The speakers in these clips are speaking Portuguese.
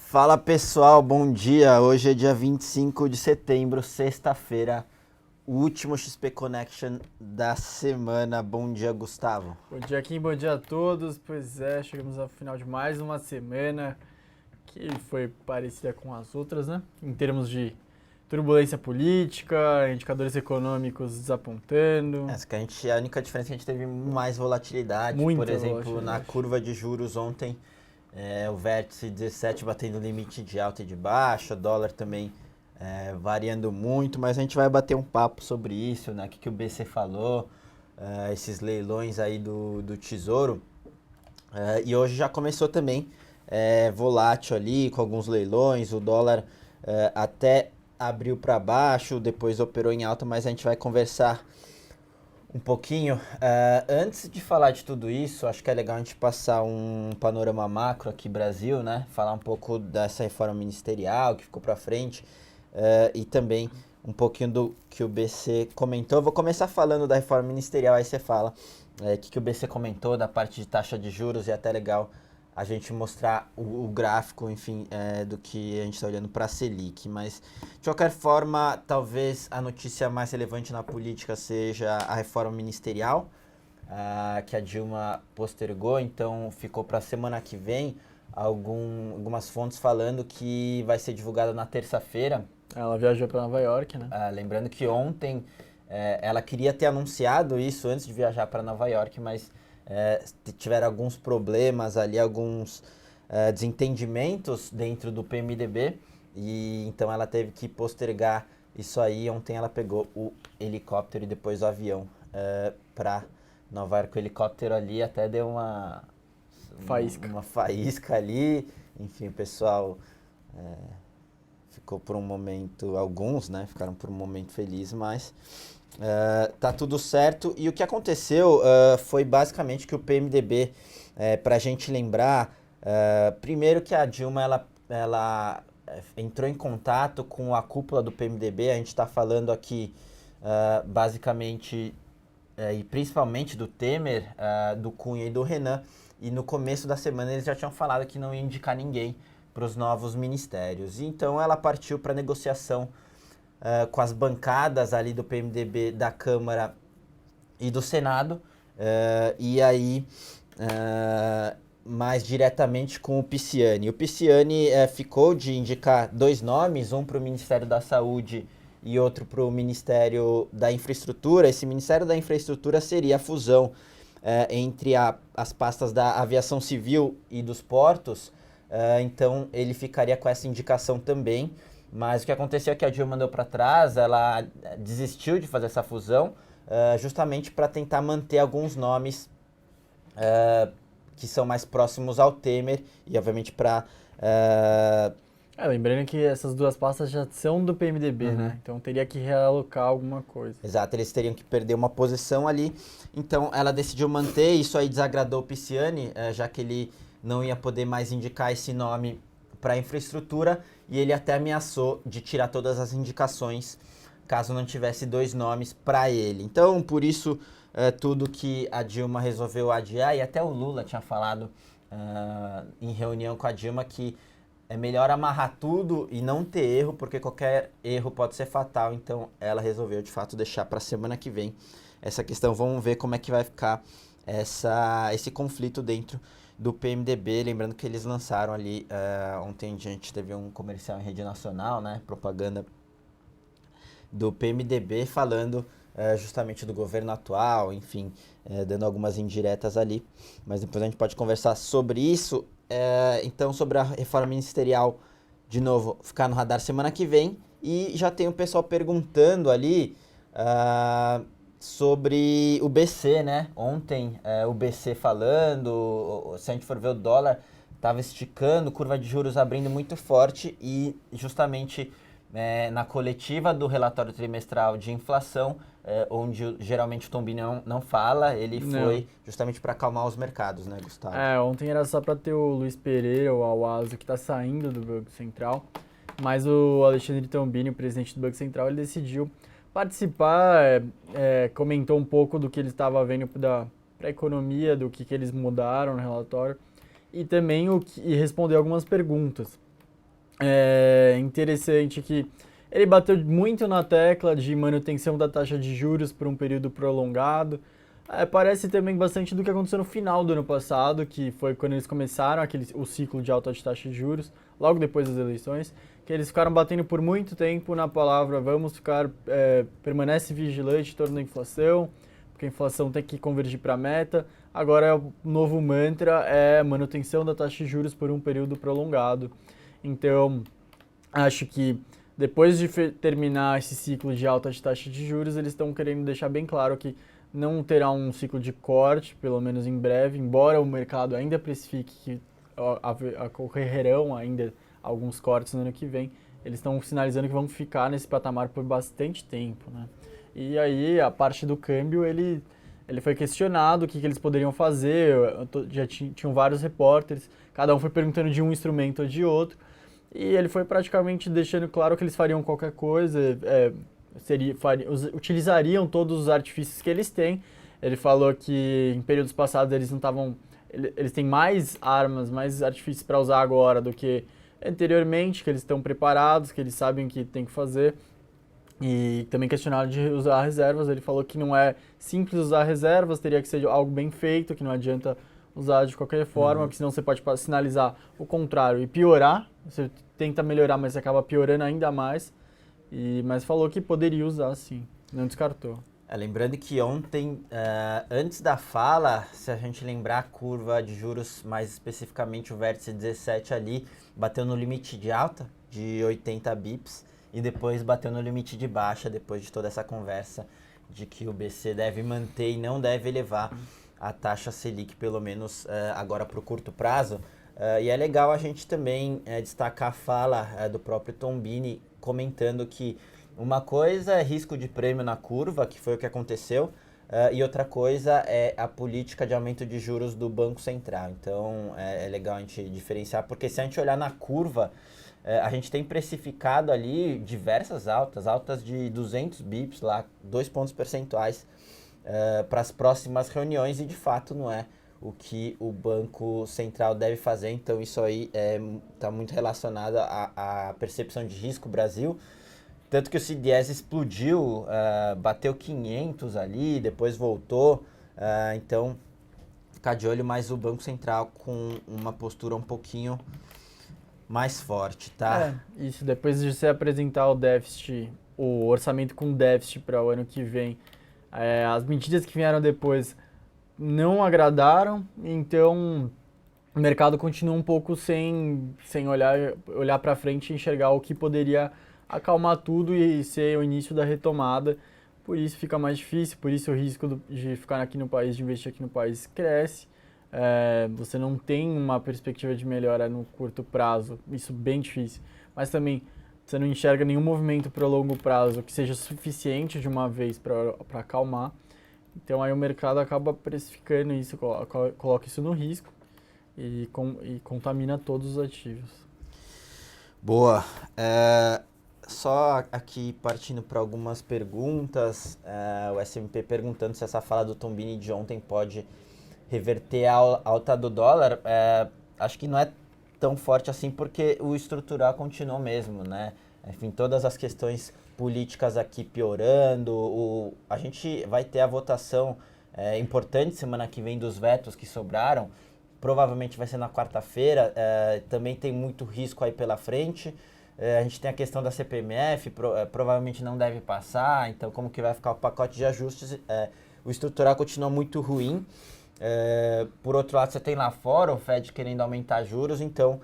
Fala pessoal, bom dia. Hoje é dia 25 de setembro, sexta-feira, o último XP Connection da semana. Bom dia, Gustavo. Bom dia, Kim, bom dia a todos. Pois é, chegamos ao final de mais uma semana que foi parecida com as outras, né? Em termos de turbulência política, indicadores econômicos desapontando, Essa que a única diferença é que a gente teve mais volatilidade. Por muita exemplo, na volatilidade. curva de juros ontem, o vértice 17 batendo limite de alta e de baixa, dólar também variando muito, mas a gente vai bater um papo sobre isso, né? O que o BC falou, esses leilões aí do Tesouro. E hoje já começou também volátil ali, com alguns leilões, o dólar até abriu para baixo, depois operou em alta, mas a gente vai conversar um pouquinho. Antes de falar de tudo isso, acho que é legal a gente passar um panorama macro aqui Brasil, né? Falar um pouco dessa reforma ministerial que ficou para frente e também um pouquinho do que o BC comentou. Vou começar falando da reforma ministerial, aí você fala o que o BC comentou da parte de taxa de juros, e é até legal a gente mostrar o gráfico, enfim, do que a gente está olhando para a Selic. Mas, de qualquer forma, talvez a notícia mais relevante na política seja a reforma ministerial, que a Dilma postergou, então ficou para a semana que vem. Algumas fontes falando que vai ser divulgada na terça-feira. Ela viajou para Nova York, né? Lembrando que ontem ela queria ter anunciado isso antes de viajar para Nova York, mas tiveram alguns problemas ali, alguns desentendimentos dentro do PMDB, e então ela teve que postergar isso aí. Ontem ela pegou o helicóptero e depois o avião para Nova York. O helicóptero ali até deu uma faísca ali, enfim, o pessoal ficou por um momento, alguns, né, ficaram por um momento felizes, mas tá tudo certo. E o que aconteceu foi basicamente que o PMDB, pra gente lembrar, primeiro que a Dilma, ela entrou em contato com a cúpula do PMDB, a gente tá falando aqui basicamente e principalmente do Temer, do Cunha e do Renan, e no começo da semana eles já tinham falado que não ia indicar ninguém para os novos ministérios. E então ela partiu para negociação com as bancadas ali do PMDB da Câmara e do Senado, e aí mais diretamente com o Pisciani. O Pisciani ficou de indicar dois nomes, um para o Ministério da Saúde e outro para o Ministério da Infraestrutura. Esse Ministério da Infraestrutura seria a fusão entre as pastas da aviação civil e dos portos, então ele ficaria com essa indicação também. Mas o que aconteceu é que a Dilma mandou para trás, ela desistiu de fazer essa fusão, justamente para tentar manter alguns nomes que são mais próximos ao Temer, e obviamente para... Lembrando que essas duas pastas já são do PMDB, né? Então teria que realocar alguma coisa. Exato, eles teriam que perder uma posição ali. Então ela decidiu manter, isso aí desagradou o Pisciani, já que ele não ia poder mais indicar esse nome para a infraestrutura, e ele até ameaçou de tirar todas as indicações caso não tivesse dois nomes para ele. Então, por isso, tudo que a Dilma resolveu adiar, e até o Lula tinha falado em reunião com a Dilma que é melhor amarrar tudo e não ter erro, porque qualquer erro pode ser fatal. Então ela resolveu de fato deixar para a semana que vem essa questão. Vamos ver como é que vai ficar esse conflito dentro do PMDB. Lembrando que eles lançaram ali, ontem a gente teve um comercial em rede nacional, né, propaganda do PMDB falando justamente do governo atual, enfim, dando algumas indiretas ali, mas depois a gente pode conversar sobre isso. Então, sobre a reforma ministerial, de novo, ficar no radar semana que vem. E já tem o pessoal perguntando ali sobre o BC, né? Ontem o BC falando, se a gente for ver o dólar, estava esticando, curva de juros abrindo muito forte, e justamente na coletiva do relatório trimestral de inflação, onde geralmente o Tombini não fala, ele foi justamente para acalmar os mercados, né, Gustavo? Ontem era só para ter o Luiz Pereira, o Awaso, que está saindo do Banco Central, mas o Alexandre Tombini, o presidente do Banco Central, ele decidiu participar, comentou um pouco do que ele estava vendo para a economia, do que eles mudaram no relatório, e também respondeu algumas perguntas. É interessante que ele bateu muito na tecla de manutenção da taxa de juros por um período prolongado. Parece também bastante do que aconteceu no final do ano passado, que foi quando eles começaram o ciclo de alta de taxa de juros, logo depois das eleições, que eles ficaram batendo por muito tempo na palavra permanece vigilante em torno da inflação, porque a inflação tem que convergir para a meta. Agora o novo mantra é manutenção da taxa de juros por um período prolongado. Então, acho que depois de terminar esse ciclo de alta de taxa de juros, eles estão querendo deixar bem claro que não terá um ciclo de corte, pelo menos em breve, embora o mercado ainda precifique que ocorrerão ainda alguns cortes no ano que vem, eles estão sinalizando que vão ficar nesse patamar por bastante tempo, né? E aí, a parte do câmbio, ele foi questionado o que eles poderiam fazer, já tinham vários repórteres, cada um foi perguntando de um instrumento ou de outro, e ele foi praticamente deixando claro que eles fariam qualquer coisa, utilizariam todos os artifícios que eles têm. Ele falou que em períodos passados eles não estavam, eles têm mais armas, mais artifícios para usar agora do que anteriormente, que eles estão preparados, que eles sabem o que tem que fazer. E também questionado de usar reservas, ele falou que não é simples usar reservas, teria que ser algo bem feito, que não adianta usar de qualquer forma, porque senão você pode sinalizar o contrário e piorar. Você tenta melhorar, mas você acaba piorando ainda mais. Mas falou que poderia usar, sim. Não descartou. Lembrando que ontem, antes da fala, se a gente lembrar a curva de juros, mais especificamente o vértice 17 ali, bateu no limite de alta de 80 bips e depois bateu no limite de baixa, depois de toda essa conversa de que o BC deve manter e não deve elevar a taxa Selic, pelo menos agora para o curto prazo. E é legal a gente também destacar a fala do próprio Tombini, comentando que uma coisa é risco de prêmio na curva, que foi o que aconteceu, e outra coisa é a política de aumento de juros do Banco Central. Então é legal a gente diferenciar, porque se a gente olhar na curva, a gente tem precificado ali diversas altas de 200 bips lá, 2 pontos percentuais para as próximas reuniões, e de fato não é o que o Banco Central deve fazer. Então isso aí está muito relacionado à percepção de risco Brasil, tanto que o CDS explodiu, bateu 500 ali, depois voltou, então ficar de olho, mais o Banco Central com uma postura um pouquinho mais forte, tá? Isso, depois de você apresentar o déficit, o orçamento com déficit para o ano que vem, as medidas que vieram depois não agradaram, então o mercado continua um pouco sem olhar para frente e enxergar o que poderia acalmar tudo e ser o início da retomada. Por isso fica mais difícil, por isso o risco de ficar aqui no país, de investir aqui no país cresce. Você não tem uma perspectiva de melhora no curto prazo, isso bem difícil. Mas também você não enxerga nenhum movimento para o longo prazo que seja suficiente de uma vez para acalmar. Então aí o mercado acaba precificando isso, coloca isso no risco e contamina todos os ativos. Boa. Só aqui partindo para algumas perguntas, o SMP perguntando se essa fala do Tombini de ontem pode reverter a alta do dólar. Acho que não é tão forte assim, porque o estrutural continuou mesmo, né? Enfim, todas as questões políticas aqui piorando, a gente vai ter a votação importante semana que vem dos vetos que sobraram, provavelmente vai ser na quarta-feira, também tem muito risco aí pela frente. A gente tem a questão da CPMF, provavelmente não deve passar, então como que vai ficar o pacote de ajustes? O estrutural continua muito ruim. Por outro lado, você tem lá fora o Fed querendo aumentar juros, então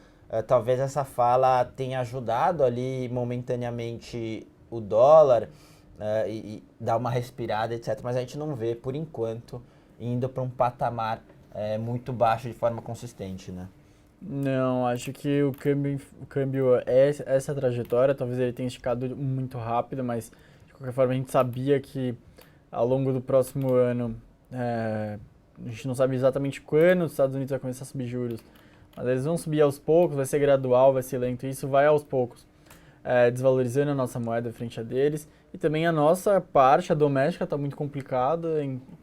talvez essa fala tenha ajudado ali momentaneamente o dólar e dar uma respirada, etc. Mas a gente não vê, por enquanto, indo para um patamar muito baixo de forma consistente, né? Não, acho que o câmbio é essa trajetória, talvez ele tenha esticado muito rápido, mas de qualquer forma a gente sabia que ao longo do próximo ano, a gente não sabe exatamente quando os Estados Unidos vai começar a subir juros, mas eles vão subir aos poucos, vai ser gradual, vai ser lento, e isso vai aos poucos, desvalorizando a nossa moeda frente a deles, e também a nossa parte, a doméstica, está muito complicada,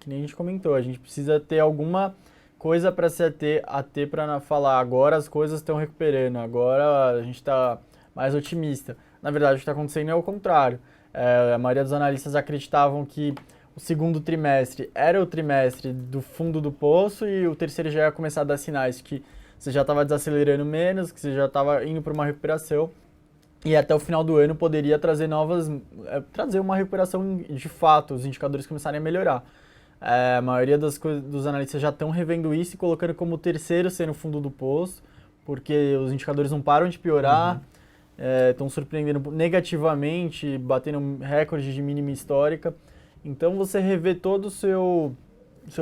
que nem a gente comentou, a gente precisa ter alguma coisa para se ater para falar, agora as coisas estão recuperando, agora a gente está mais otimista. Na verdade, o que está acontecendo é o contrário. A maioria dos analistas acreditavam que o segundo trimestre era o trimestre do fundo do poço e o terceiro já ia começar a dar sinais que você já estava desacelerando menos, que você já estava indo para uma recuperação e até o final do ano poderia trazer trazer uma recuperação de fato, os indicadores começarem a melhorar. A maioria dos analistas já estão revendo isso e colocando como o terceiro sendo o fundo do poço, porque os indicadores não param de piorar, estão surpreendendo negativamente, batendo recorde de mínima histórica. Então você revê todo o seu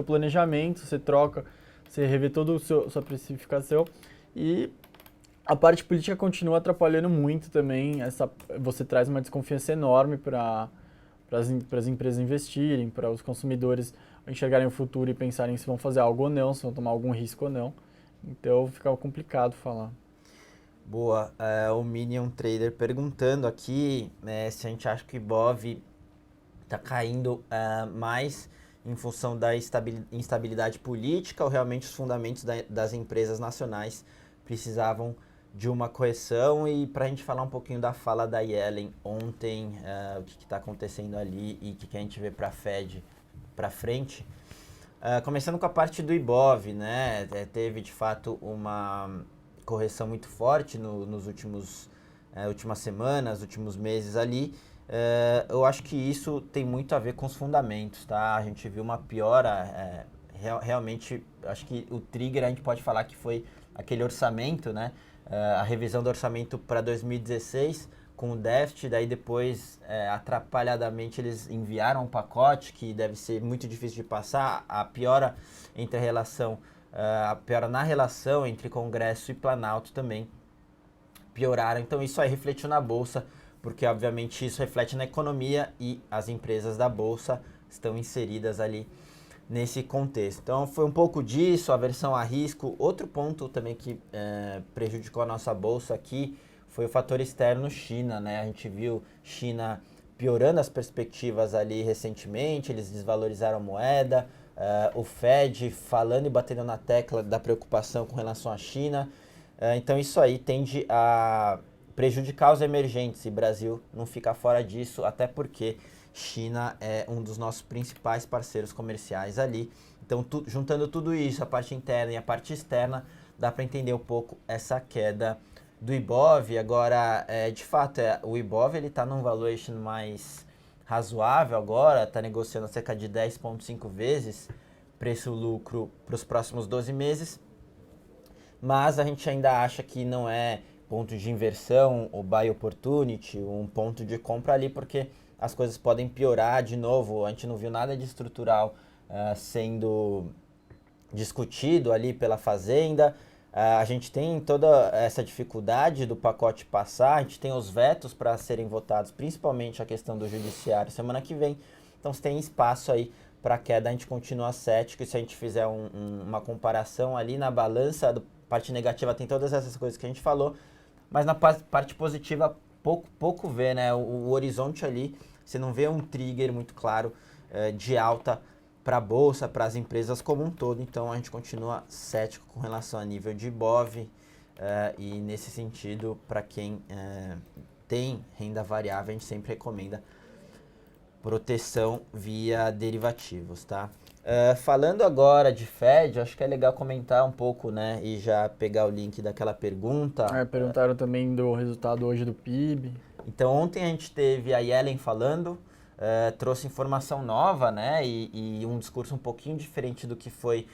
planejamento, você revê toda a sua precificação e a parte política continua atrapalhando muito também. Você traz uma desconfiança enorme para as empresas investirem, para os consumidores enxergarem o futuro e pensarem se vão fazer algo ou não, se vão tomar algum risco ou não. Então fica complicado falar. Boa. O Minion Trader perguntando aqui, né, se a gente acha que o Ibov está caindo mais em função da instabilidade política ou realmente os fundamentos das empresas nacionais precisavam de uma correção. E para a gente falar um pouquinho da fala da Yellen ontem, o que está acontecendo ali e o que a gente vê para a Fed para frente. Começando com a parte do Ibov, né? Teve de fato uma correção muito forte nos últimas semanas, últimos meses ali. Eu acho que isso tem muito a ver com os fundamentos, tá? A gente viu uma piora, realmente, acho que o trigger a gente pode falar que foi aquele orçamento, né? A revisão do orçamento para 2016 com o déficit, daí depois, atrapalhadamente, eles enviaram um pacote que deve ser muito difícil de passar, a piora na relação entre Congresso e Planalto também pioraram, então isso aí refletiu na Bolsa, porque obviamente isso reflete na economia e as empresas da Bolsa estão inseridas ali nesse contexto. Então foi um pouco disso, aversão a risco. Outro ponto também que prejudicou a nossa Bolsa aqui foi o fator externo China, né? A gente viu China piorando as perspectivas ali recentemente, eles desvalorizaram a moeda, o Fed falando e batendo na tecla da preocupação com relação à China. Então isso aí tende a prejudicar os emergentes e o Brasil não fica fora disso, até porque China é um dos nossos principais parceiros comerciais ali. Então, juntando tudo isso, a parte interna e a parte externa, dá para entender um pouco essa queda do Ibov. Agora, de fato, o Ibov está num valuation mais razoável agora, está negociando cerca de 10,5 vezes preço-lucro para os próximos 12 meses, mas a gente ainda acha que não é ponto de inversão ou buy opportunity, um ponto de compra ali, porque as coisas podem piorar de novo. A gente não viu nada de estrutural sendo discutido ali pela Fazenda. A gente tem toda essa dificuldade do pacote passar, a gente tem os vetos para serem votados, principalmente a questão do judiciário semana que vem. Então, se tem espaço aí para queda, a gente continua cético. E se a gente fizer uma comparação ali na balança, a parte negativa tem todas essas coisas que a gente falou, mas na parte positiva pouco vê, né? O horizonte ali, você não vê um trigger muito claro de alta para a Bolsa, para as empresas como um todo. Então a gente continua cético com relação a nível de Ibov e nesse sentido, para quem tem renda variável, a gente sempre recomenda proteção via derivativos, tá? Falando agora de Fed, acho que é legal comentar um pouco, né, e já pegar o link daquela pergunta. Perguntaram também do resultado hoje do PIB. Então ontem a gente teve a Yellen falando, trouxe informação nova, né, e um discurso um pouquinho diferente do que foi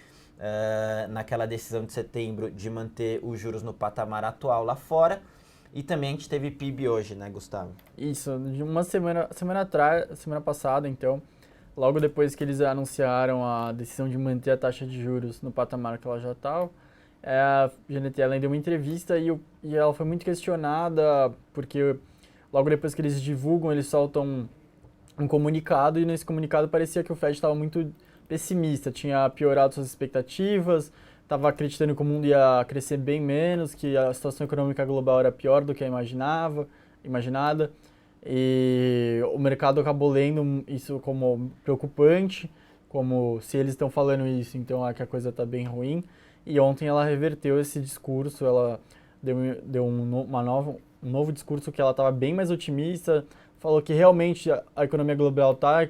naquela decisão de setembro de manter os juros no patamar atual lá fora. E também a gente teve PIB hoje, né, Gustavo? Isso, de uma semana passada, então, logo depois que eles anunciaram a decisão de manter a taxa de juros no patamar que ela já estava, a Janet Yellen deu uma entrevista e ela foi muito questionada, porque logo depois que eles divulgam, eles soltam um comunicado, e nesse comunicado parecia que o Fed estava muito pessimista, tinha piorado suas expectativas, estava acreditando que o mundo ia crescer bem menos, que a situação econômica global era pior do que imaginada, e o mercado acabou lendo isso como preocupante, como se eles estão falando isso, então é que a coisa está bem ruim. E ontem ela reverteu esse discurso, ela deu um novo discurso que ela estava bem mais otimista, falou que realmente a economia global está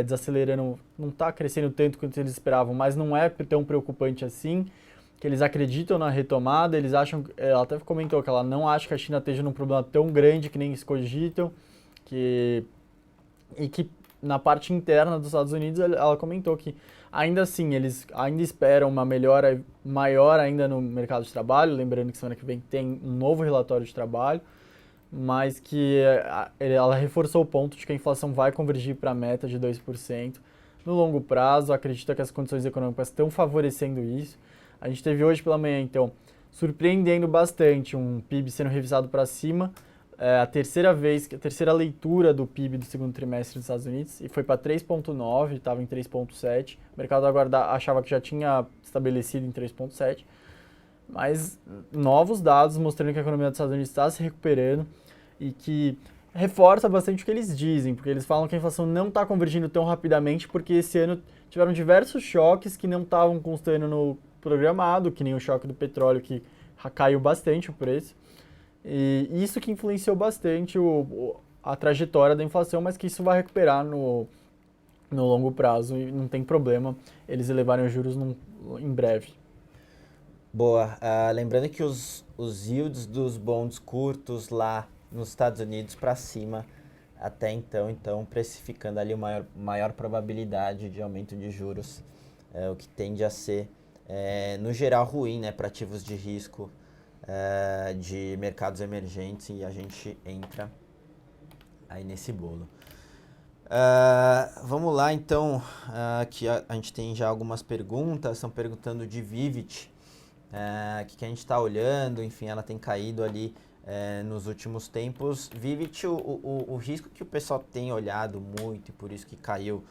desacelerando, não está crescendo tanto quanto eles esperavam, mas não é tão preocupante assim, que eles acreditam na retomada, eles acham, ela até comentou que ela não acha que a China esteja num problema tão grande que nem eles cogitam, e que na parte interna dos Estados Unidos ela comentou que ainda assim eles ainda esperam uma melhora maior ainda no mercado de trabalho, lembrando que semana que vem tem um novo relatório de trabalho, mas que ela reforçou o ponto de que a inflação vai convergir para a meta de 2%. No longo prazo, acredita que as condições econômicas estão favorecendo isso. A gente teve hoje pela manhã, então, surpreendendo bastante, um PIB sendo revisado para cima, a terceira leitura do PIB do segundo trimestre dos Estados Unidos, e foi para 3,9, estava em 3,7. O mercado achava que já tinha estabelecido em 3,7. Mas novos dados mostrando que a economia dos Estados Unidos está se recuperando e que reforça bastante o que eles dizem, porque eles falam que a inflação não está convergindo tão rapidamente porque esse ano tiveram diversos choques que não estavam constando no programado, que nem o choque do petróleo, que caiu bastante o preço. E isso que influenciou bastante a trajetória da inflação, mas que isso vai recuperar no longo prazo e não tem problema eles elevarem os juros em breve. Boa. Lembrando que os yields dos bonds curtos lá nos Estados Unidos para cima até então precificando ali uma maior probabilidade de aumento de juros, o que tende a ser, no geral, ruim, né, para ativos de risco de mercados emergentes, e a gente entra aí nesse bolo. Vamos lá, então, que a gente tem já algumas perguntas, estão perguntando de Vivit, que a gente está olhando, enfim, ela tem caído ali nos últimos tempos. Vivit, o risco que o pessoal tem olhado muito e por isso que caiu,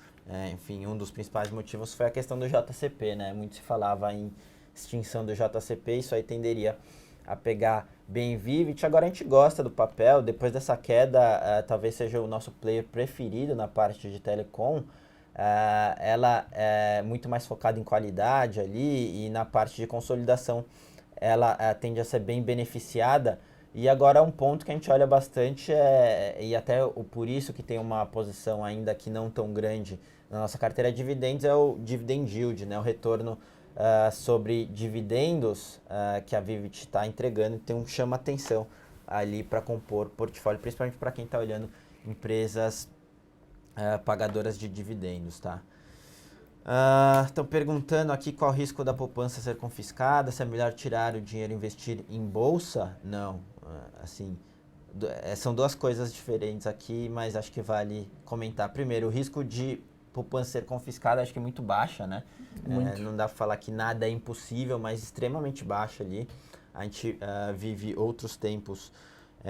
enfim, um dos principais motivos foi a questão do JCP, né? Muito se falava em extinção do JCP, isso aí tenderia a pegar bem Vivit. Agora a gente gosta do papel, depois dessa queda, talvez seja o nosso player preferido na parte de telecom. Ela é muito mais focada em qualidade ali e na parte de consolidação ela tende a ser bem beneficiada. E agora um ponto que a gente olha bastante e até por isso que tem uma posição ainda que não tão grande na nossa carteira de dividendos, é o dividend yield, né? O retorno sobre dividendos que a Vivit está entregando, então chama atenção ali para compor portfólio, principalmente para quem está olhando empresas pagadoras de dividendos, tá? Estão perguntando aqui qual o risco da poupança ser confiscada, se é melhor tirar o dinheiro e investir em bolsa? Não, assim, são duas coisas diferentes aqui, mas acho que vale comentar. Primeiro, o risco de poupança ser confiscada acho que é muito baixa, né? Não dá para falar que nada é impossível, mas extremamente baixa ali. A gente vive outros tempos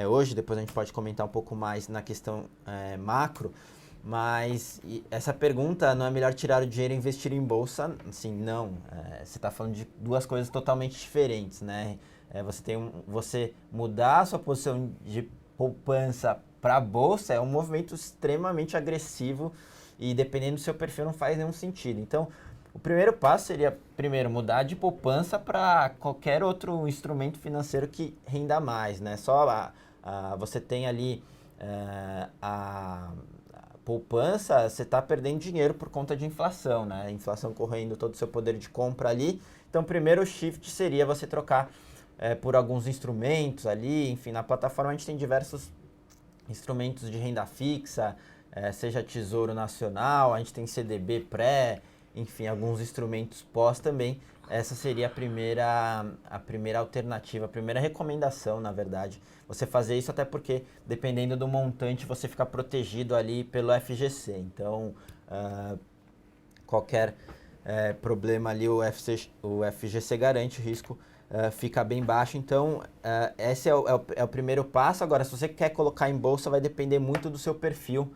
hoje, depois a gente pode comentar um pouco mais na questão macro. Mas essa pergunta, não é melhor tirar o dinheiro e investir em bolsa? Assim, não. Você está falando de duas coisas totalmente diferentes, né? Você mudar a sua posição de poupança para a bolsa é um movimento extremamente agressivo e dependendo do seu perfil não faz nenhum sentido. Então, o primeiro passo seria, primeiro, mudar de poupança para qualquer outro instrumento financeiro que renda mais, né? Você tem ali a poupança, você está perdendo dinheiro por conta de inflação, né? A inflação correndo todo o seu poder de compra ali. Então, primeiro o shift seria você trocar por alguns instrumentos ali. Enfim, na plataforma a gente tem diversos instrumentos de renda fixa, seja Tesouro Nacional, a gente tem CDB pré, enfim, alguns instrumentos pós também. Essa seria a primeira alternativa, a primeira recomendação, na verdade. Você fazer isso até porque, dependendo do montante, você fica protegido ali pelo FGC. Então, qualquer problema ali, o FGC garante, o risco fica bem baixo. Então, esse é o primeiro passo. Agora, se você quer colocar em bolsa, vai depender muito do seu perfil.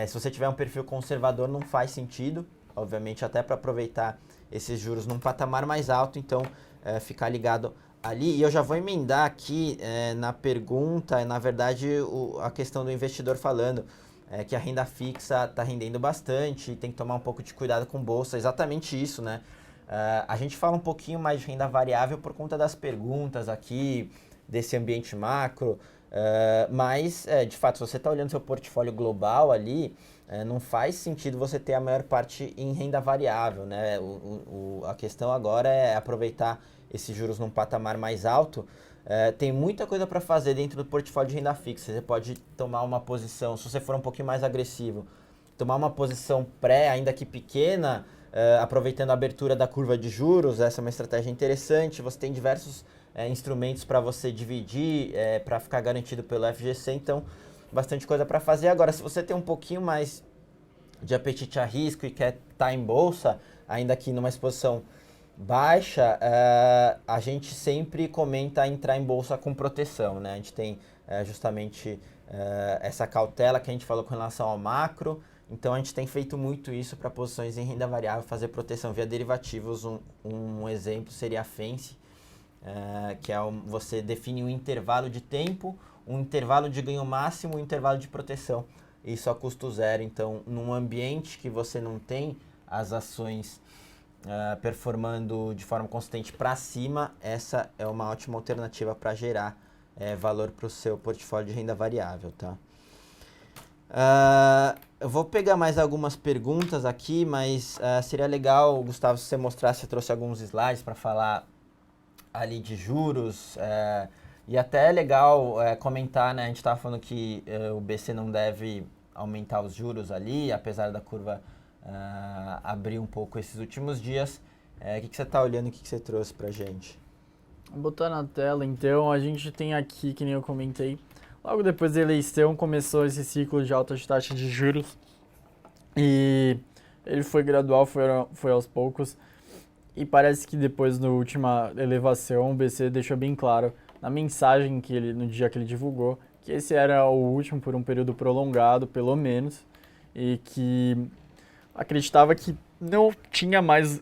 Se você tiver um perfil conservador, não faz sentido, obviamente, até para aproveitar esses juros num patamar mais alto, então ficar ligado ali. E eu já vou emendar aqui na pergunta, na verdade, a questão do investidor falando que a renda fixa está rendendo bastante e tem que tomar um pouco de cuidado com bolsa, exatamente isso, né? A gente fala um pouquinho mais de renda variável por conta das perguntas aqui, desse ambiente macro, mas, de fato, se você está olhando seu portfólio global ali, não faz sentido você ter a maior parte em renda variável, né? A questão agora é aproveitar esses juros num patamar mais alto. Tem muita coisa para fazer dentro do portfólio de renda fixa. Você pode tomar uma posição, se você for um pouquinho mais agressivo, tomar uma posição pré, ainda que pequena, aproveitando a abertura da curva de juros. Essa é uma estratégia interessante. Você tem diversos instrumentos para você dividir, para ficar garantido pelo FGC, então bastante coisa para fazer. Agora, se você tem um pouquinho mais de apetite a risco e quer estar em bolsa, ainda que numa exposição baixa, a gente sempre comenta entrar em bolsa com proteção, né? A gente tem justamente essa cautela que a gente falou com relação ao macro, então a gente tem feito muito isso para posições em renda variável, fazer proteção via derivativos. Um exemplo seria a Fence, que é você define um intervalo de tempo, um intervalo de ganho máximo e um intervalo de proteção. Isso a custo zero. Então, num ambiente que você não tem as ações performando de forma consistente para cima, essa é uma ótima alternativa para gerar valor para o seu portfólio de renda variável, tá? Eu vou pegar mais algumas perguntas aqui, mas seria legal, Gustavo, se você mostrasse, você trouxe alguns slides para falar ali de juros, e até é legal comentar, né? A gente estava falando que o BC não deve aumentar os juros ali, apesar da curva abrir um pouco esses últimos dias. O que você está olhando, o que você trouxe para a gente? Vou botar na tela, então, a gente tem aqui, que nem eu comentei, logo depois da eleição começou esse ciclo de alta taxa de juros e ele foi gradual, foi aos poucos. E parece que depois, na última elevação, o BC deixou bem claro na mensagem que no dia que ele divulgou, que esse era o último por um período prolongado, pelo menos, e que acreditava que não tinha mais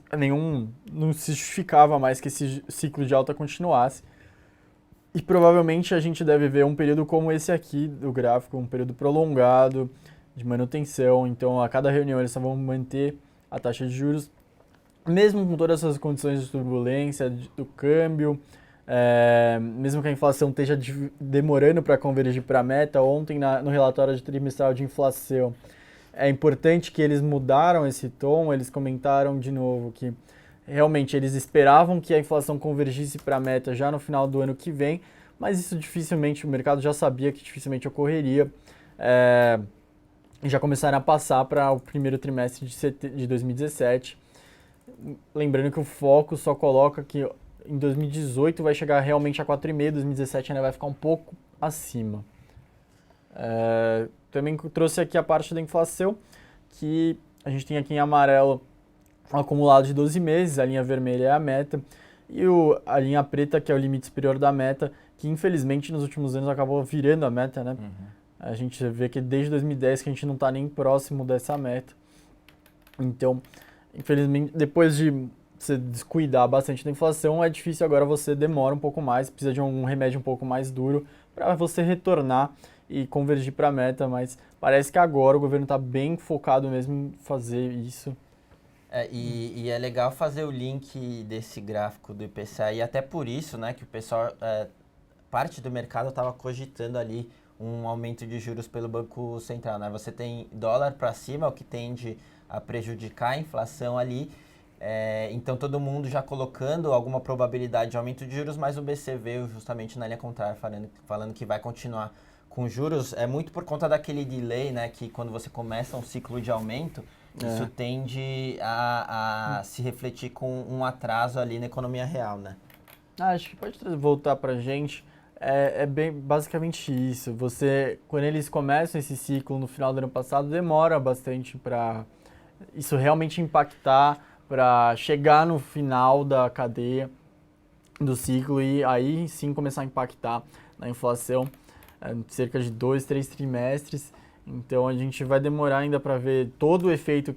não se justificava mais que esse ciclo de alta continuasse. E provavelmente a gente deve ver um período como esse aqui do gráfico, um período prolongado de manutenção. Então, a cada reunião eles só vão manter a taxa de juros, mesmo com todas essas condições de turbulência, do câmbio, mesmo que a inflação esteja demorando para convergir para a meta. Ontem, no relatório de trimestral de inflação, é importante que eles mudaram esse tom, eles comentaram de novo que realmente eles esperavam que a inflação convergisse para a meta já no final do ano que vem, mas isso dificilmente, o mercado já sabia que dificilmente ocorreria. Já começaram a passar para o primeiro trimestre de 2017. Lembrando que o foco só coloca que em 2018 vai chegar realmente a 4,5, 2017 ainda vai ficar um pouco acima. Também trouxe aqui a parte da inflação, que a gente tem aqui em amarelo um acumulado de 12 meses, a linha vermelha é a meta, e a linha preta, que é o limite superior da meta, que infelizmente nos últimos anos acabou virando a meta, né? Uhum. A gente vê que desde 2010 que a gente não está nem próximo dessa meta. Então, infelizmente, depois de você descuidar bastante da inflação, é difícil agora, você demora um pouco mais, precisa de um remédio um pouco mais duro para você retornar e convergir para a meta, mas parece que agora o governo está bem focado mesmo em fazer isso. E é legal fazer o link desse gráfico do IPCA, e até por isso, né, que o pessoal, parte do mercado estava cogitando ali um aumento de juros pelo Banco Central, né? Você tem dólar para cima, o que tende a prejudicar a inflação ali, então todo mundo já colocando alguma probabilidade de aumento de juros, mas o BC veio justamente na linha contrária, falando que vai continuar com juros. É muito por conta daquele delay, né, que quando você começa um ciclo de aumento, isso tende a se refletir com um atraso ali na economia real, né? Acho que pode voltar pra gente. É bem basicamente isso. Quando eles começam esse ciclo no final do ano passado, demora bastante para isso realmente impactar, para chegar no final da cadeia do ciclo e aí sim começar a impactar na inflação, cerca de 2, 3 trimestres. Então a gente vai demorar ainda para ver todo o efeito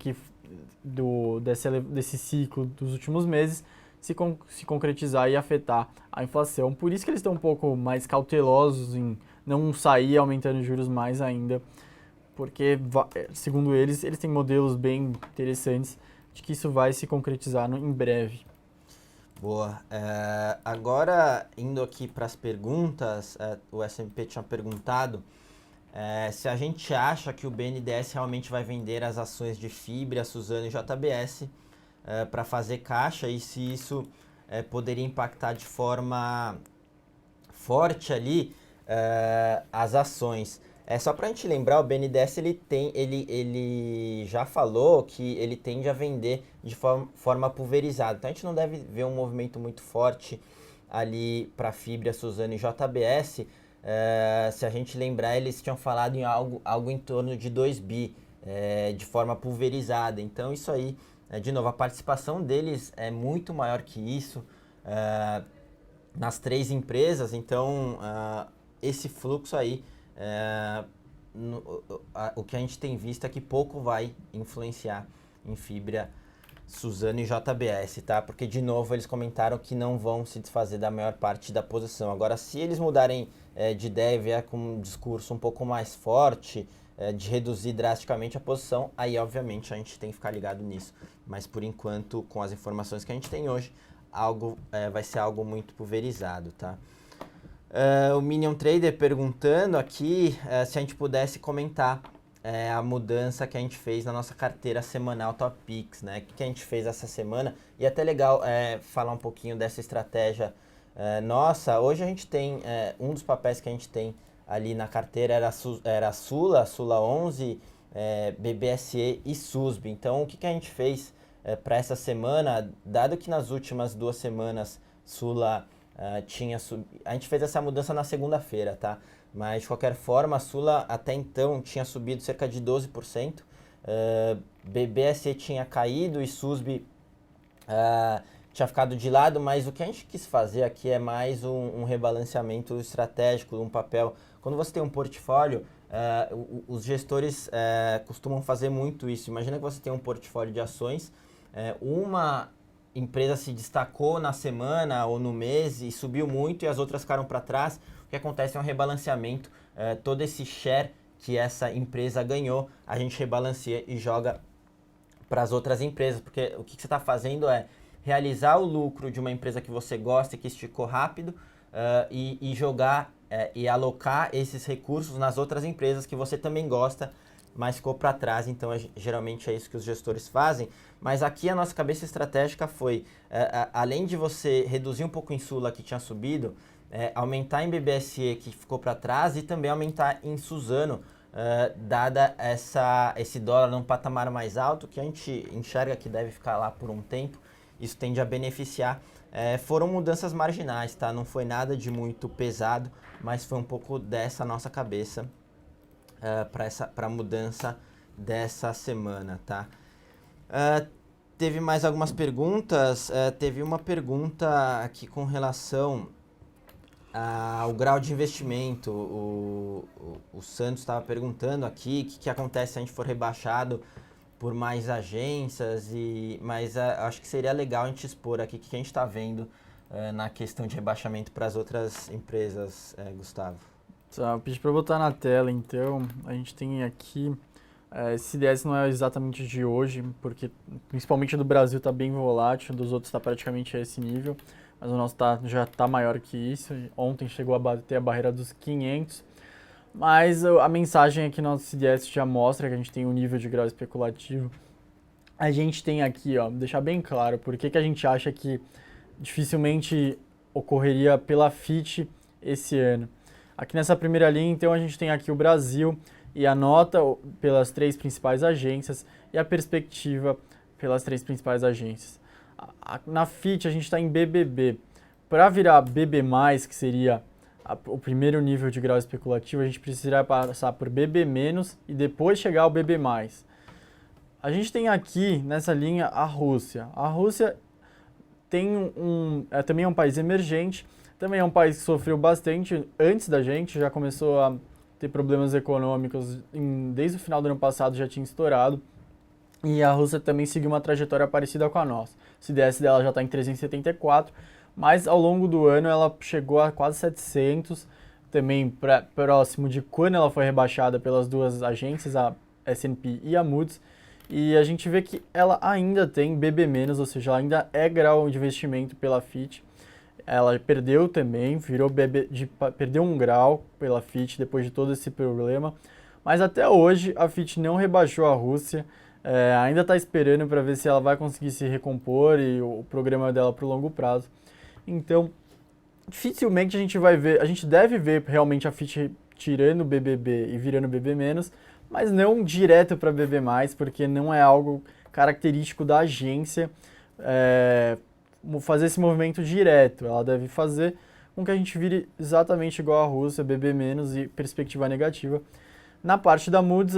desse ciclo dos últimos meses se concretizar e afetar a inflação. Por isso que eles estão um pouco mais cautelosos em não sair aumentando juros mais ainda, porque, segundo eles têm modelos bem interessantes de que isso vai se concretizar em breve. Boa. Agora, indo aqui para as perguntas, o SMP tinha perguntado se a gente acha que o BNDES realmente vai vender as ações de Fibria, Suzano e JBS para fazer caixa e se isso poderia impactar de forma forte ali as ações. Só para a gente lembrar, o BNDES ele já falou que ele tende a vender de forma pulverizada. Então a gente não deve ver um movimento muito forte ali para Fibria, Suzano e JBS. Se a gente lembrar, eles tinham falado em algo em torno de 2 bi de forma pulverizada. Então isso aí, de novo, a participação deles é muito maior que isso nas 3 empresas. Então esse fluxo aí, o que a gente tem visto é que pouco vai influenciar em Fibria, Suzano e JBS, tá? Porque, de novo, eles comentaram que não vão se desfazer da maior parte da posição. Agora, se eles mudarem de ideia e vier com um discurso um pouco mais forte, de reduzir drasticamente a posição, aí, obviamente, a gente tem que ficar ligado nisso. Mas, por enquanto, com as informações que a gente tem hoje, vai ser algo muito pulverizado, tá? O Minion Trader perguntando aqui se a gente pudesse comentar a mudança que a gente fez na nossa carteira semanal Top Picks, né? O que a gente fez essa semana. E é até legal falar um pouquinho dessa estratégia nossa. Hoje a gente tem, um dos papéis que a gente tem ali na carteira era Sula 11, BBSE e SUSB. Então o que a gente fez para essa semana, dado que nas últimas 2 semanas Sula tinha subido, a gente fez essa mudança na segunda-feira, tá? Mas, de qualquer forma, a Sula até então tinha subido cerca de 12%, BBSE tinha caído e SUSB tinha ficado de lado, mas o que a gente quis fazer aqui é mais um rebalanceamento estratégico, um papel. Quando você tem um portfólio, os gestores costumam fazer muito isso. Imagina que você tem um portfólio de ações, uma empresa se destacou na semana ou no mês e subiu muito e as outras ficaram para trás. O que acontece é um rebalanceamento, todo esse share que essa empresa ganhou, a gente rebalanceia e joga para as outras empresas, porque o que você está fazendo é realizar o lucro de uma empresa que você gosta e que esticou rápido e jogar e alocar esses recursos nas outras empresas que você também gosta, mas ficou para trás. Então geralmente é isso que os gestores fazem. Mas aqui a nossa cabeça estratégica foi, além de você reduzir um pouco em Sula que tinha subido, aumentar em BBSE que ficou para trás e também aumentar em Suzano, dada esse dólar num patamar mais alto, que a gente enxerga que deve ficar lá por um tempo, isso tende a beneficiar. Foram mudanças marginais, tá? Não foi nada de muito pesado, mas foi um pouco dessa nossa cabeça para a mudança dessa semana, tá? Teve mais algumas perguntas. Teve uma pergunta aqui com relação ao grau de investimento. O Santos estava perguntando aqui o que acontece se a gente for rebaixado por mais agências, mas acho que seria legal a gente expor aqui o que a gente está vendo na questão de rebaixamento para as outras empresas, Gustavo. Tá, eu pedi para botar na tela, então, a gente tem aqui, esse CDS não é exatamente de hoje, porque principalmente do Brasil está bem volátil, dos outros está praticamente a esse nível, mas o nosso já está maior que isso. Ontem chegou a bater a barreira dos 500, mas a mensagem aqui no nosso CDS já mostra que a gente tem um nível de grau especulativo. A gente tem aqui, ó, deixar bem claro, por que a gente acha que dificilmente ocorreria pela FIT esse ano. Aqui nessa primeira linha, então, a gente tem aqui o Brasil e a nota pelas 3 principais agências e a perspectiva pelas 3 principais agências. Na FIT, a gente está em BBB. Para virar BB+, que seria o primeiro nível de grau especulativo, a gente precisaria passar por BB- e depois chegar ao BB+. A gente tem aqui, nessa linha, a Rússia. A Rússia também é um país emergente, também é um país que sofreu bastante antes da gente, já começou a ter problemas econômicos, desde o final do ano passado já tinha estourado, e a Rússia também seguiu uma trajetória parecida com a nossa. O CDS dela já está em 374, mas ao longo do ano ela chegou a quase 700, também próximo de quando ela foi rebaixada pelas 2 agências, a S&P e a Moody's, E a gente vê que ela ainda tem BB-, ou seja, ela ainda é grau de investimento pela Fitch. Ela perdeu também, perdeu um grau pela Fitch depois de todo esse problema. Mas até hoje a Fitch não rebaixou a Rússia, ainda está esperando para ver se ela vai conseguir se recompor e o programa dela para o longo prazo. Então, dificilmente a gente vai ver, a gente deve ver realmente a Fitch tirando o BBB e virando BB-, mas não direto para BB+, porque não é algo característico da agência fazer esse movimento direto. Ela deve fazer com que a gente vire exatamente igual a Rússia, BB- e perspectiva negativa. Na parte da Moody's,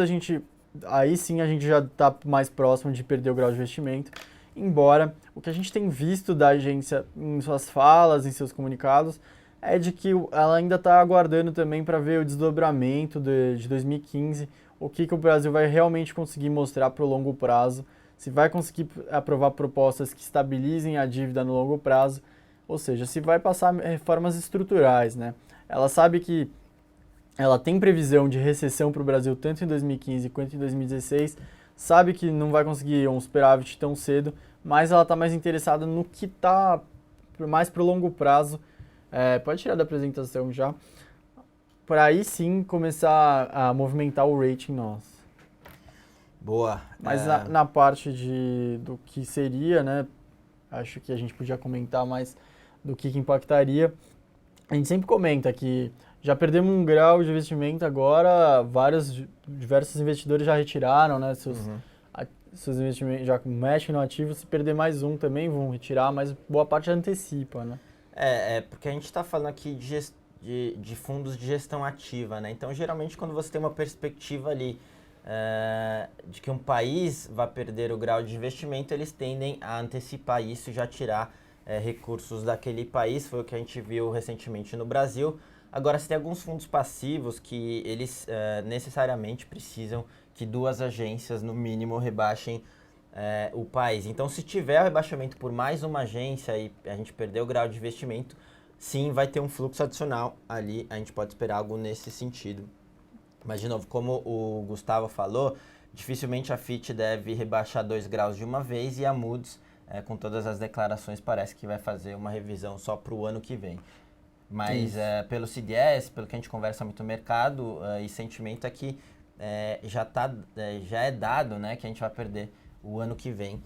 aí sim a gente já está mais próximo de perder o grau de investimento, embora o que a gente tem visto da agência em suas falas, em seus comunicados, é de que ela ainda está aguardando também para ver o desdobramento de 2015, o que o Brasil vai realmente conseguir mostrar para o longo prazo, se vai conseguir aprovar propostas que estabilizem a dívida no longo prazo, ou seja, se vai passar reformas estruturais, né? Ela sabe que ela tem previsão de recessão para o Brasil tanto em 2015 quanto em 2016, sabe que não vai conseguir um superávit tão cedo, mas ela está mais interessada no que está mais para o longo prazo. Pode tirar da apresentação já, para aí sim começar a movimentar o rating nosso. Boa. Mas na parte do que seria, né, acho que a gente podia comentar mais do que impactaria. A gente sempre comenta que já perdemos um grau de investimento agora, diversos investidores já retiraram, né, seus investimentos, já mexem no ativo, se perder mais um também vão retirar, mas boa parte já antecipa, né? Porque a gente está falando aqui de fundos de gestão ativa, né? Então, geralmente, quando você tem uma perspectiva ali de que um país vai perder o grau de investimento, eles tendem a antecipar isso e já tirar recursos daquele país. Foi o que a gente viu recentemente no Brasil. Agora, você tem alguns fundos passivos que eles necessariamente precisam que duas agências, no mínimo, rebaixem o país. Então, se tiver o rebaixamento por mais uma agência e a gente perder o grau de investimento, sim, vai ter um fluxo adicional ali. A gente pode esperar algo nesse sentido. Mas, de novo, como o Gustavo falou, dificilmente a Fitch deve rebaixar 2 graus de uma vez e a Moody's, com todas as declarações, parece que vai fazer uma revisão só para o ano que vem. Mas pelo CDS, pelo que a gente conversa muito no mercado, e sentimento é que já é dado, né, que a gente vai perder o ano que vem.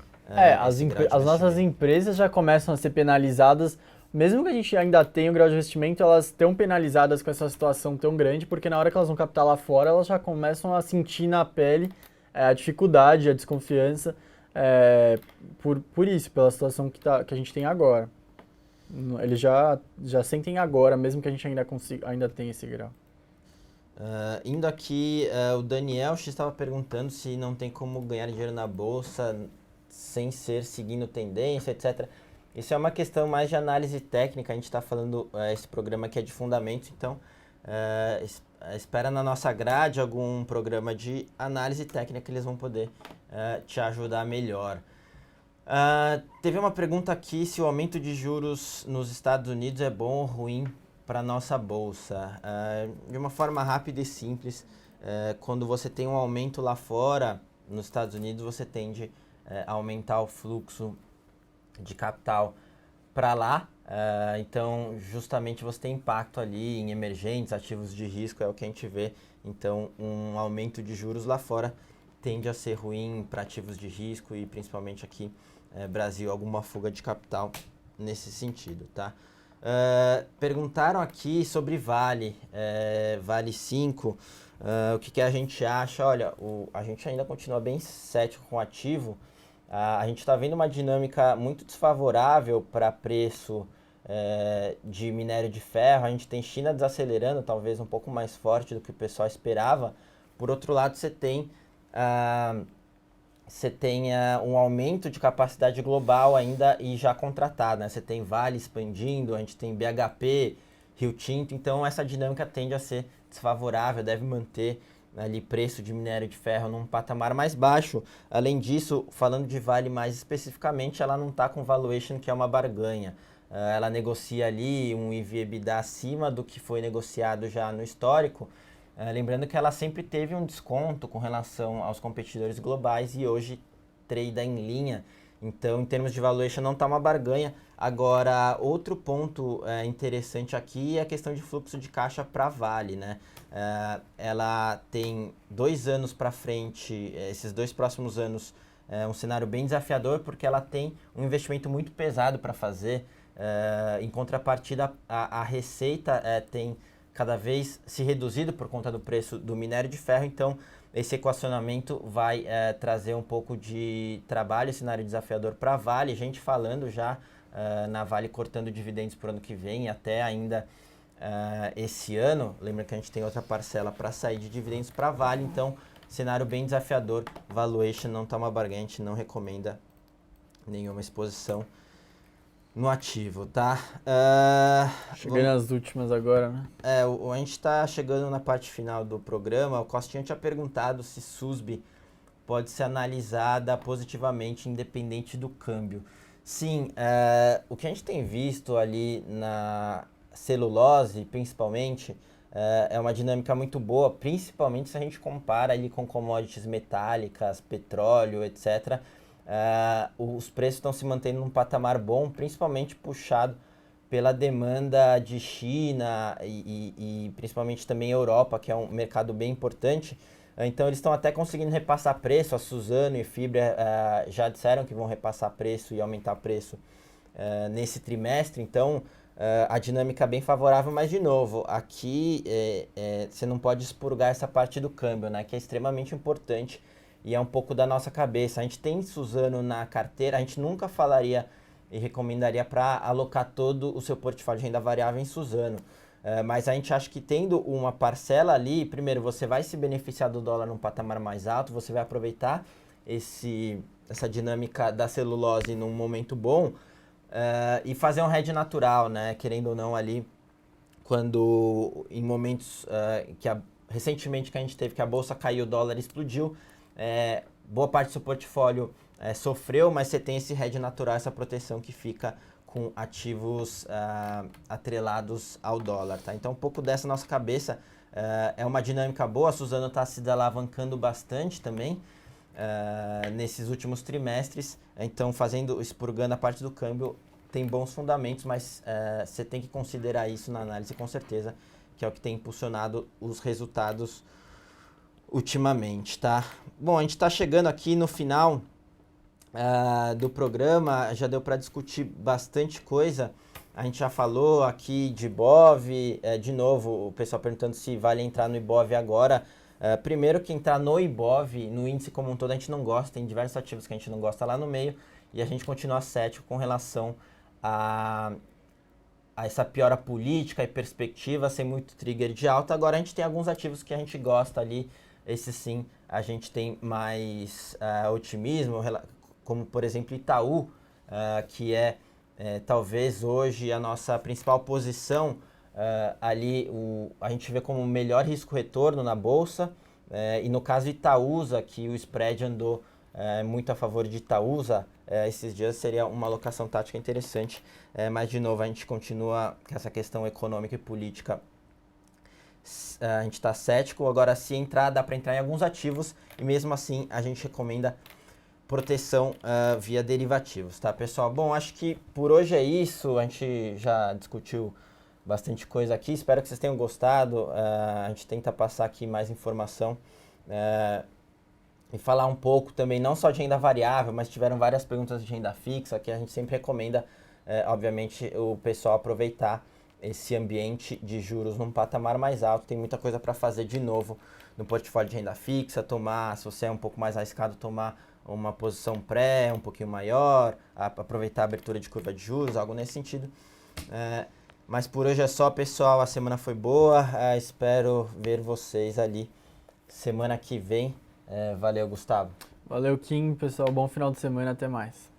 As nossas empresas já começam a ser penalizadas, mesmo que a gente ainda tenha o grau de investimento, elas estão penalizadas com essa situação tão grande, porque na hora que elas vão captar lá fora, elas já começam a sentir na pele a dificuldade, a desconfiança, por isso, pela situação que a gente tem agora. Eles já sentem agora, mesmo que a gente ainda tenha esse grau. Indo aqui, o Daniel estava perguntando se não tem como ganhar dinheiro na bolsa sem ser seguindo tendência, etc. Isso é uma questão mais de análise técnica. A gente está falando, esse programa aqui é de fundamentos, então espera na nossa grade algum programa de análise técnica que eles vão poder te ajudar melhor. Teve uma pergunta aqui se o aumento de juros nos Estados Unidos é bom ou ruim para a nossa bolsa. De uma forma rápida e simples, quando você tem um aumento lá fora, nos Estados Unidos, você tende a aumentar o fluxo de capital para lá. Então, justamente você tem impacto ali em emergentes, ativos de risco, é o que a gente vê. Então, um aumento de juros lá fora tende a ser ruim para ativos de risco e principalmente aqui Brasil, alguma fuga de capital nesse sentido, tá? Perguntaram aqui sobre Vale, Vale 5, o que a gente acha? Olha, a gente ainda continua bem cético com o ativo. A gente está vendo uma dinâmica muito desfavorável para preço de minério de ferro. A gente tem China desacelerando, talvez um pouco mais forte do que o pessoal esperava. Por outro lado, você tem um aumento de capacidade global ainda e já contratado, né? Você tem Vale expandindo, a gente tem BHP, Rio Tinto, então essa dinâmica tende a ser desfavorável, deve manter ali preço de minério de ferro num patamar mais baixo. Além disso, falando de Vale mais especificamente, ela não está com valuation que é uma barganha. Ela negocia ali um EV/EBITDA acima do que foi negociado já no histórico. Lembrando que ela sempre teve um desconto com relação aos competidores globais e hoje trade em linha. Então, em termos de valuation, não está uma barganha. Agora, outro ponto interessante aqui é a questão de fluxo de caixa para a Vale, né? Ela tem 2 anos para frente, esses 2 próximos anos, um cenário bem desafiador, porque ela tem um investimento muito pesado para fazer. Em contrapartida, a receita tem cada vez se reduzido por conta do preço do minério de ferro, então esse equacionamento vai trazer um pouco de trabalho, cenário desafiador para a Vale, gente falando já na Vale cortando dividendos para o ano que vem, até ainda esse ano. Lembra que a gente tem outra parcela para sair de dividendos para a Vale, então cenário bem desafiador, valuation não está uma barganha, a gente não recomenda nenhuma exposição no ativo, tá? Chegando às últimas agora, né? A gente está chegando na parte final do programa. O Costinha tinha perguntado se SUSB pode ser analisada positivamente, independente do câmbio. Sim, o que a gente tem visto ali na celulose, principalmente, é uma dinâmica muito boa, principalmente se a gente compara ali com commodities metálicas, petróleo, etc., os preços estão se mantendo num patamar bom, principalmente puxado pela demanda de China e principalmente também Europa, que é um mercado bem importante. Então eles estão até conseguindo repassar preço. A Suzano e Fibra já disseram que vão repassar preço e aumentar preço nesse trimestre. Então a dinâmica é bem favorável, mas de novo, aqui você não pode expurgar essa parte do câmbio, né, que é extremamente importante. E é um pouco da nossa cabeça. A gente tem Suzano na carteira, a gente nunca falaria e recomendaria para alocar todo o seu portfólio de renda variável em Suzano. Mas a gente acha que tendo uma parcela ali, primeiro você vai se beneficiar do dólar num patamar mais alto, você vai aproveitar essa dinâmica da celulose num momento bom e fazer um hedge natural, né? Querendo ou não ali, quando em momentos recentemente que a gente teve que a bolsa caiu, o dólar explodiu, boa parte do seu portfólio sofreu, mas você tem esse hedge natural, essa proteção que fica com ativos atrelados ao dólar, tá? Então, um pouco dessa nossa cabeça é uma dinâmica boa. A Suzano está se alavancando bastante também nesses últimos trimestres, então expurgando a parte do câmbio, tem bons fundamentos, mas você tem que considerar isso na análise com certeza, que é o que tem impulsionado os resultados ultimamente, tá? Bom, a gente está chegando aqui no final do programa, já deu para discutir bastante coisa. A gente já falou aqui de IBOV, de novo, o pessoal perguntando se vale entrar no IBOV agora. Primeiro que entrar no IBOV, no índice como um todo, a gente não gosta, tem diversos ativos que a gente não gosta lá no meio, e a gente continua cético com relação a essa piora política e perspectiva, sem muito trigger de alta. Agora a gente tem alguns ativos que a gente gosta ali, esse sim, a gente tem mais otimismo, como por exemplo Itaú, que talvez hoje a nossa principal posição ali, a gente vê como o melhor risco-retorno na bolsa, e no caso Itaúsa, que o spread andou muito a favor de Itaúsa, esses dias seria uma alocação tática interessante, mas de novo a gente continua com essa questão econômica e política. A gente está cético. Agora, se entrar, dá para entrar em alguns ativos, e mesmo assim a gente recomenda proteção via derivativos, tá, pessoal? Bom, acho que por hoje é isso. A gente já discutiu bastante coisa aqui, espero que vocês tenham gostado. A gente tenta passar aqui mais informação e falar um pouco também, não só de renda variável, mas tiveram várias perguntas de renda fixa, que a gente sempre recomenda, obviamente, o pessoal aproveitar esse ambiente de juros num patamar mais alto. Tem muita coisa para fazer de novo no portfólio de renda fixa, se você é um pouco mais arriscado, tomar uma posição pré um pouquinho maior, aproveitar a abertura de curva de juros, algo nesse sentido. Mas por hoje é só, pessoal, a semana foi boa, espero ver vocês ali semana que vem. Valeu, Gustavo. Valeu, Kim, pessoal, bom final de semana, até mais.